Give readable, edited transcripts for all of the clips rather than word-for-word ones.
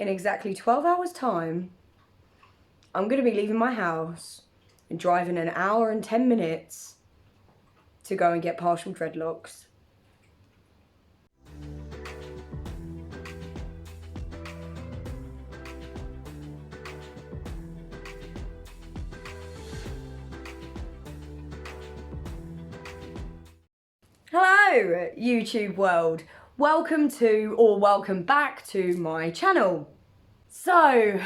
in exactly 12 hours time, I'm going to be leaving my house and driving an hour and 10 minutes to go and get partial dreadlocks. Hello, YouTube world. Welcome to, or welcome back to my channel. So,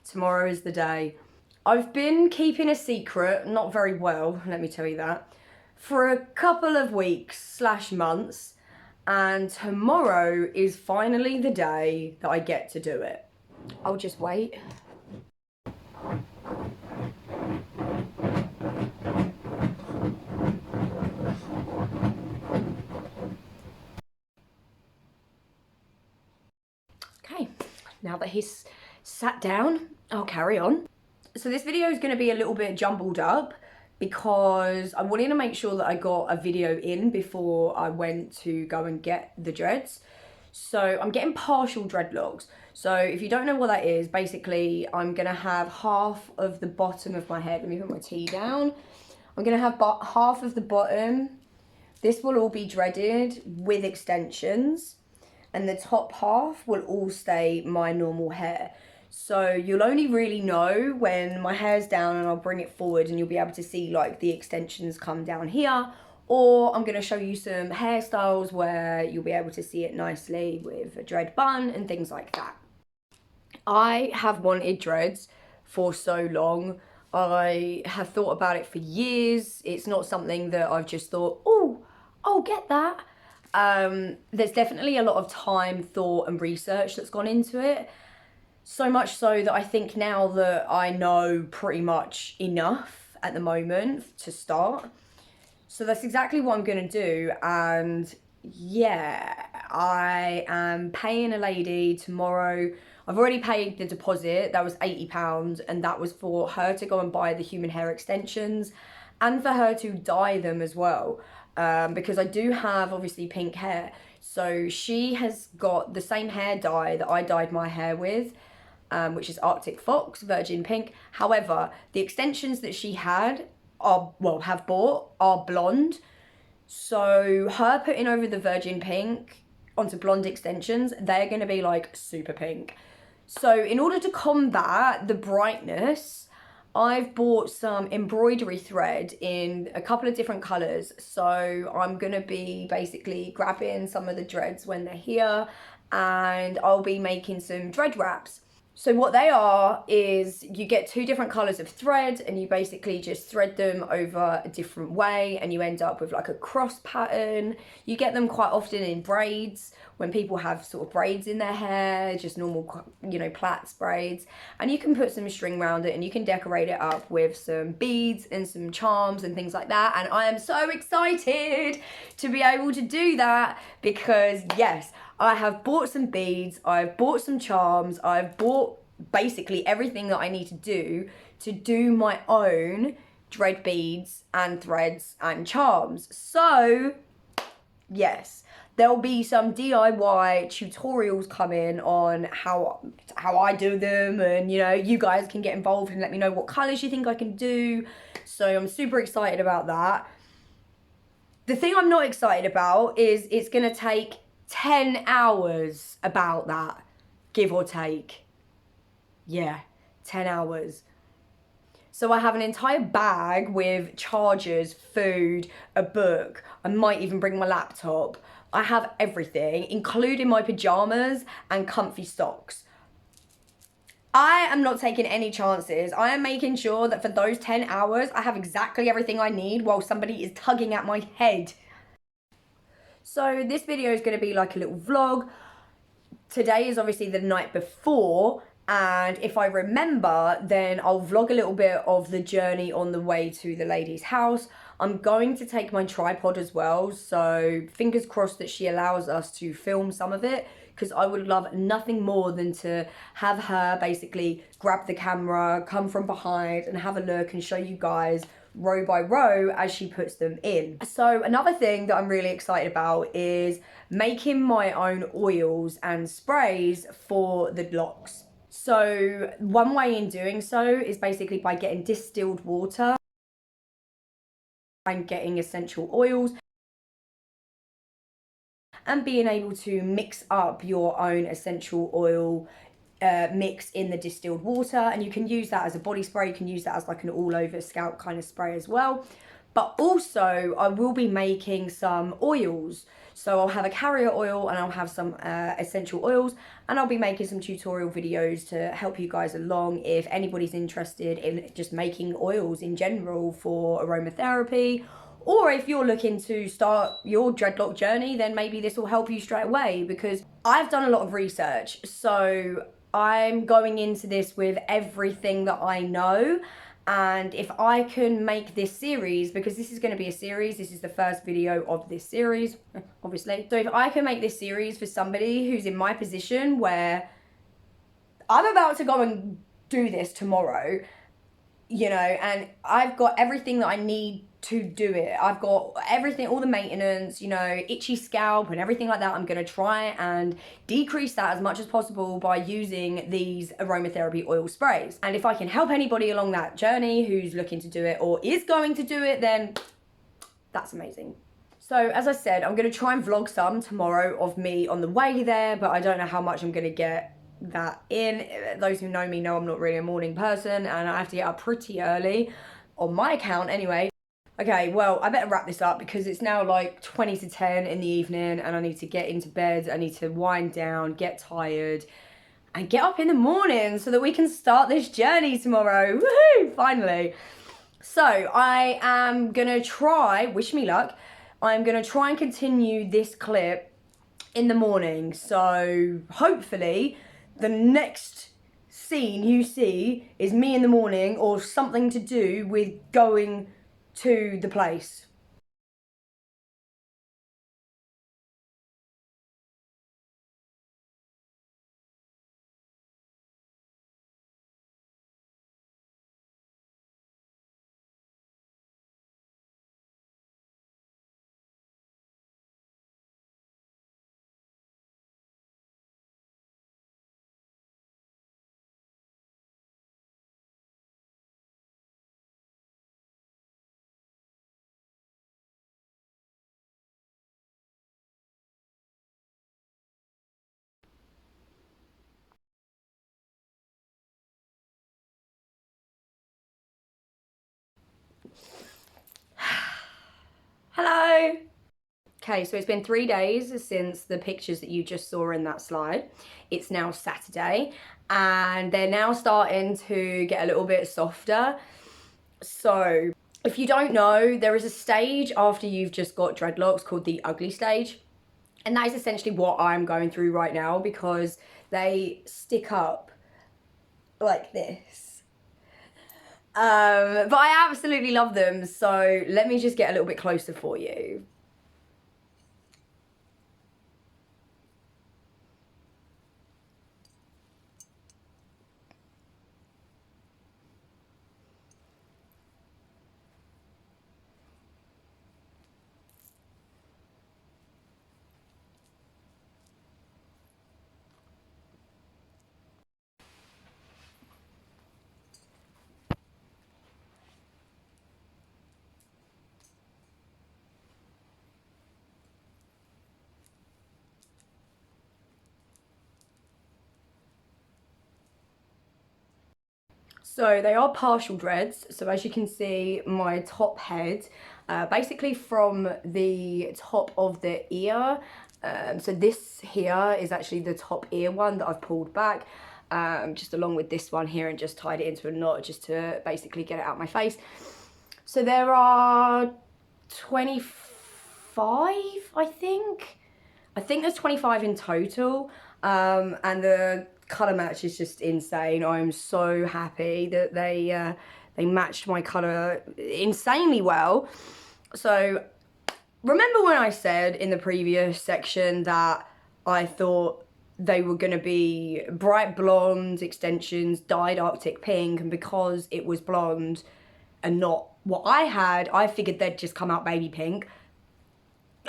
tomorrow is the day. I've been keeping a secret, not very well, let me tell you that, for a couple of weeks / months, and tomorrow is finally the day that I get to do it. I'll just wait. Okay, now that he's sat down, I'll carry on. So this video is going to be a little bit jumbled up because I wanted to make sure that I got a video in before I went to go and get the dreads. So I'm getting partial dreadlocks. So if you don't know what that is, basically I'm going to have half of the bottom of my head. Let me put my tea down. I'm going to have half of the bottom. This will all be dreaded with extensions, and the top half will all stay my normal hair. So you'll only really know when my hair's down and I'll bring it forward and you'll be able to see like the extensions come down here, or I'm going to show you some hairstyles where you'll be able to see it nicely with a dread bun and things like that. I have wanted dreads for so long. I have thought about it for years. It's not something that I've just thought, oh, I'll get that. There's definitely a lot of time, thought and research that's gone into it. So much so that I think now that I know pretty much enough at the moment to start. So that's exactly what I'm going to do. And yeah, I am paying a lady tomorrow. I've already paid the deposit. That was £80, and that was for her to go and buy the human hair extensions and for her to dye them as well. Because I do have obviously pink hair. So she has got the same hair dye that I dyed my hair with, which is Arctic Fox Virgin Pink. However, the extensions that she had have bought are blonde. So her putting over the Virgin Pink onto blonde extensions, they're going to be like super pink. So in order to combat the brightness, I've bought some embroidery thread in a couple of different colours. So I'm going to be basically grabbing some of the dreads when they're here, and I'll be making some dread wraps. So what they are is you get 2 different colours of thread and you basically just thread them over a different way and you end up with like a cross pattern. You get them quite often in braids when people have sort of braids in their hair, just normal, you know, plaits braids. And you can put some string around it and you can decorate it up with some beads and some charms and things like that. And I am so excited to be able to do that because yes, I have bought some beads, I've bought some charms, I've bought basically everything that I need to do my own dread beads and threads and charms. So, yes, there'll be some DIY tutorials coming on how I do them, and you know, you guys can get involved and let me know what colours you think I can do. So I'm super excited about that. The thing I'm not excited about is it's going to take 10 hours about that, give or take. Yeah, 10 hours. So I have an entire bag with chargers, food, a book. I might even bring my laptop. I have everything, including my pajamas and comfy socks. I am not taking any chances. I am making sure that for those 10 hours, I have exactly everything I need while somebody is tugging at my head. So this video is going to be like a little vlog. Today is obviously the night before, and if I remember, then I'll vlog a little bit of the journey on the way to the lady's house. I'm going to take my tripod as well, so fingers crossed that she allows us to film some of it, because I would love nothing more than to have her basically grab the camera, come from behind and have a look and show you guys row by row as she puts them in. So another thing that I'm really excited about is making my own oils and sprays for the locks. So one way in doing so is basically by getting distilled water and getting essential oils and being able to mix up your own essential oil mix in the distilled water, and you can use that as a body spray, you can use that as like an all over scalp kind of spray as well. But also I will be making some oils, so I'll have a carrier oil and I'll have some essential oils, and I'll be making some tutorial videos to help you guys along if anybody's interested in just making oils in general for aromatherapy. Or if you're looking to start your dreadlock journey, then maybe this will help you straight away, because I've done a lot of research. So I'm going into this with everything that I know. And if I can make this series, because this is going to be a series, this is the first video of this series, obviously. So if I can make this series for somebody who's in my position where I'm about to go and do this tomorrow, you know, and I've got everything that I need to do it. I've got everything, all the maintenance, you know, itchy scalp and everything like that. I'm going to try and decrease that as much as possible by using these aromatherapy oil sprays. And if I can help anybody along that journey who's looking to do it or is going to do it, then that's amazing. So as I said, I'm going to try and vlog some tomorrow of me on the way there, but I don't know how much I'm going to get that in. Those who know me know I'm not really a morning person, and I have to get up pretty early on my account anyway. Okay, well, I better wrap this up because it's now like 20 to 10 in the evening and I need to get into bed. I need to wind down, get tired, and get up in the morning so that we can start this journey tomorrow. Woohoo! Finally. So I am gonna try, wish me luck, I'm gonna try and continue this clip in the morning. So hopefully the next scene you see is me in the morning or something to do with going to the place. Hello. Okay, so it's been 3 days since the pictures that you just saw in that slide. It's now Saturday and they're now starting to get a little bit softer. So if you don't know, there is a stage after you've just got dreadlocks called the ugly stage. And that is essentially what I'm going through right now because they stick up like this. But I absolutely love them. So let me just get a little bit closer for you. So they are partial dreads. So as you can see, my top head, basically from the top of the ear. So this here is actually the top ear one that I've pulled back, just along with this one here, and just tied it into a knot just to basically get it out of my face. So there are 25, I think. I think there's 25 in total, and the colour match is just insane. I'm so happy that they matched my colour insanely well. So remember when I said in the previous section that I thought they were going to be bright blonde extensions dyed Arctic pink, and because it was blonde and not what I had, I figured they'd just come out baby pink.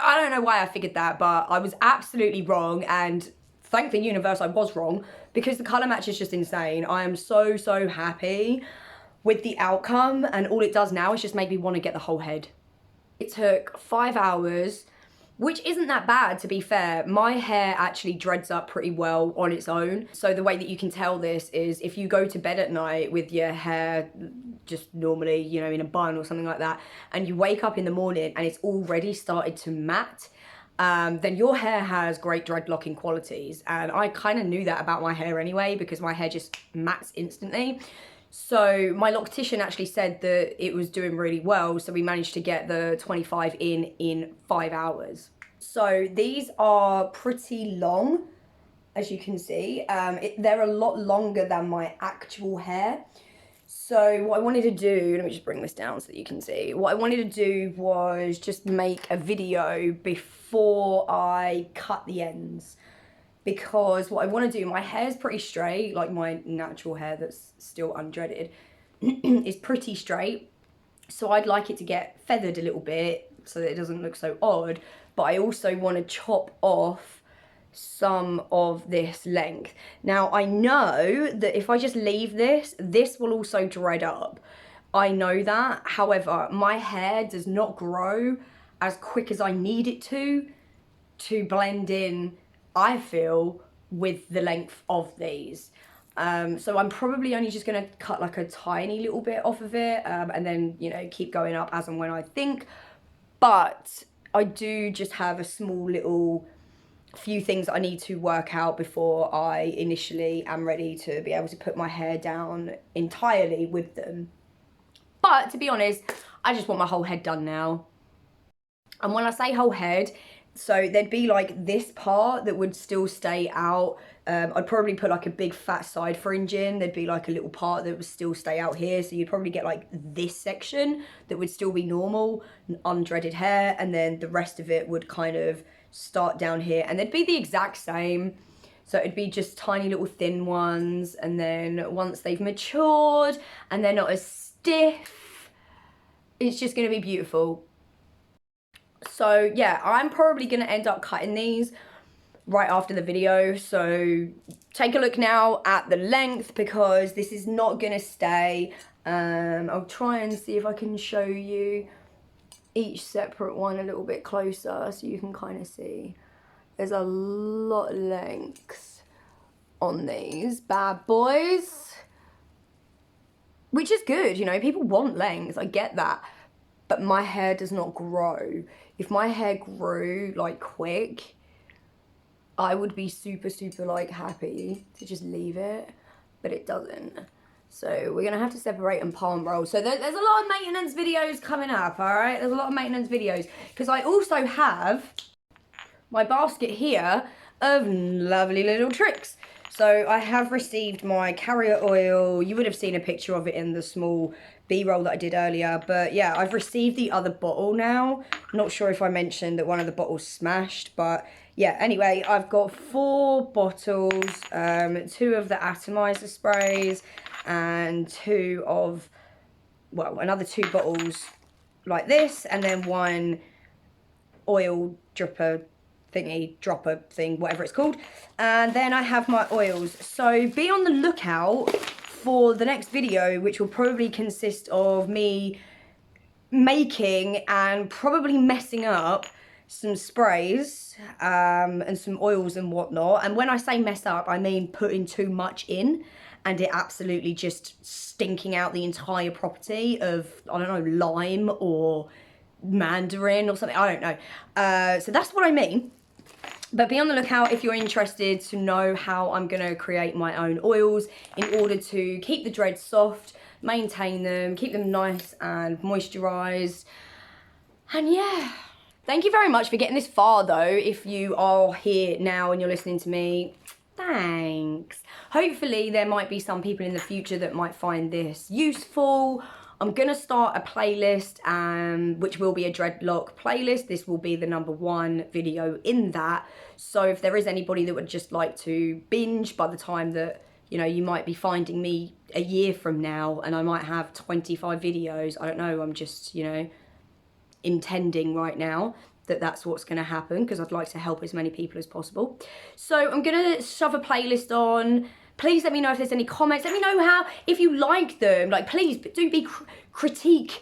I don't know why I figured that, but I was absolutely wrong, and thank the universe I was wrong, because the colour match is just insane. I am so, so happy with the outcome, and all it does now is just make me want to get the whole head. It took 5 hours, which isn't that bad, to be fair. My hair actually dreads up pretty well on its own. So the way that you can tell this is if you go to bed at night with your hair just normally, you know, in a bun or something like that, and you wake up in the morning and it's already started to matte, then your hair has great dreadlocking qualities. And I kind of knew that about my hair anyway, because my hair just mattes instantly. So my loctician actually said that it was doing really well, so we managed to get the 25 in 5 hours. So these are pretty long, as you can see. They're a lot longer than my actual hair. So what I wanted to do, let me just bring this down so that you can see. What I wanted to do was just make a video before I cut the ends. Because what I want to do, my hair's pretty straight, like my natural hair that's still undreaded is pretty straight. So I'd like it to get feathered a little bit so that it doesn't look so odd. But I also want to chop off some of this length. Now I know that if I just leave this, this will also dread up. I know that. However, my hair does not grow as quick as I need it to blend in, I feel, with the length of these. So I'm probably only just going to cut like a tiny little bit off of it, and then, you know, keep going up as and when I think. But I do just have a small little few things that I need to work out before I initially am ready to be able to put my hair down entirely with them. But to be honest, I just want my whole head done now. And when I say whole head, so there'd be like this part that would still stay out. I'd probably put like a big fat side fringe in. There'd be like a little part that would still stay out here. So you'd probably get like this section that would still be normal, undreaded hair. And then the rest of it would kind of start down here. And they'd be the exact same. So it'd be just tiny little thin ones. And then once they've matured and they're not as stiff, it's just going to be beautiful. So yeah, I'm probably going to end up cutting these right after the video. So take a look now at the length, because this is not going to stay. I'll try and see if I can show you each separate one a little bit closer so you can kind of see. There's a lot of length on these bad boys, which is good. You know, people want length, I get that. But my hair does not grow. If my hair grew like quick, I would be super, super like happy to just leave it, but it doesn't. So we're gonna have to separate and palm roll. So there's a lot of maintenance videos coming up, all right? There's a lot of maintenance videos, because I also have my basket here of lovely little tricks. So I have received my carrier oil. You would have seen a picture of it in the small B-roll that I did earlier. But yeah, I've received the other bottle now. Not sure if I mentioned that one of the bottles smashed, but yeah, anyway, I've got 4 bottles, 2 of the atomizer sprays and 2 of, well, another 2 bottles like this, and then 1 oil dropper thing, whatever it's called. And then I have my oils. So be on the lookout for the next video, which will probably consist of me making and probably messing up some sprays and some oils and whatnot. And when I say mess up, I mean putting too much in and it absolutely just stinking out the entire property of, I don't know, lime or mandarin or something, I don't know. So that's what I mean. But be on the lookout if you're interested to know how I'm going to create my own oils in order to keep the dreads soft, maintain them, keep them nice and moisturised. And yeah, thank you very much for getting this far though. If you are here now and you're listening to me, thanks. Hopefully there might be some people in the future that might find this useful. I'm going to start a playlist, which will be a dreadlock playlist. This will be the #1 video in that. So if there is anybody that would just like to binge by the time that you know, you might be finding me a year from now and I might have 25 videos. I don't know, I'm just, you know, intending right now that that's what's going to happen because I'd like to help as many people as possible. So I'm going to shove a playlist on. Please let me know if there's any comments. Let me know how, if you like them. Like, please do be critique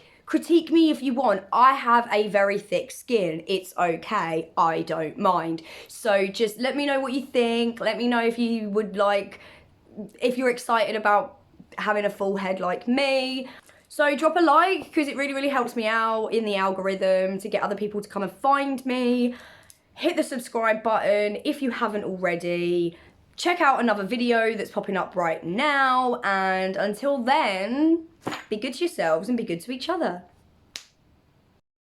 me if you want. I have a very thick skin. It's okay. I don't mind. So just let me know what you think. Let me know if you would like, if you're excited about having a full head like me. So drop a like because it really, really helps me out in the algorithm to get other people to come and find me. Hit the subscribe button if you haven't already. Check out another video that's popping up right now. And until then, be good to yourselves and be good to each other.